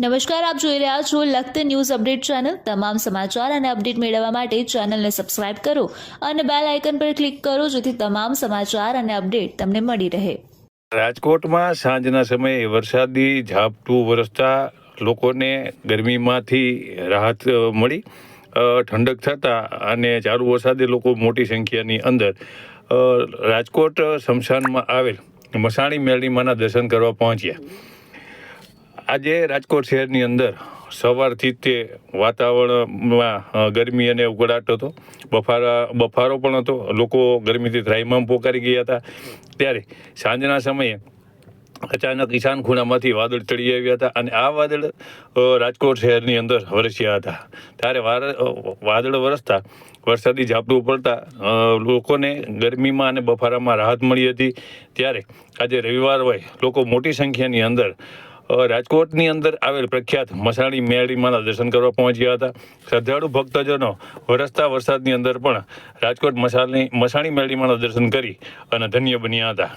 નમસ્કાર, આપ જોઈ રહ્યા છો લખત ન્યૂઝ અપડેટ ચેનલ। તમામ સમાચાર અને અપડેટ મેળવવા માટે ચેનલને સબસ્ક્રાઇબ કરો અને બેલ આઇકન પર ક્લિક કરો જેથી તમામ સમાચાર અને અપડેટ તમને મળી રહે। રાજકોટમાં સાંજના સમયે વરસાદી ઝાપટું વરસતા લોકોને ગરમીમાંથી રાહત મળી, ઠંડક થતાં અને ચાલુ વરસાદે લોકો મોટી સંખ્યાની અંદર રાજકોટ સ્મશાનમાં આવેલ મસાણી મેરડીમાના દર્શન કરવા પહોંચ્યા। આજે રાજકોટ શહેરની અંદર સવારથી તે વાતાવરણમાં ગરમી અને ઉકળાટ હતો, બફારો પણ હતો, લોકો ગરમીથી ત્રાહિમામ પોકારી ગયા હતા। ત્યારે સાંજના સમયે અચાનક ઈશાન ખૂણામાંથી વાદળ ચડી આવ્યા હતા અને આ વાદળ રાજકોટ શહેરની અંદર વરસ્યા હતા। ત્યારે વાદળ વરસતા વરસાદી ઝાપટું પડતા લોકોને ગરમીમાં અને બફારામાં રાહત મળી હતી। ત્યારે આજે રવિવાર હોય, લોકો મોટી સંખ્યાની અંદર રાજકોટની અંદર આવેલ પ્રખ્યાત મસાણી મેરડીમાના દર્શન કરવા પહોંચ્યા હતા। શ્રદ્ધાળુ ભક્તજનો વરસતા વરસાદની અંદર પણ રાજકોટ મસાણી મેરડીમાના દર્શન કરી અને ધન્ય બન્યા હતા।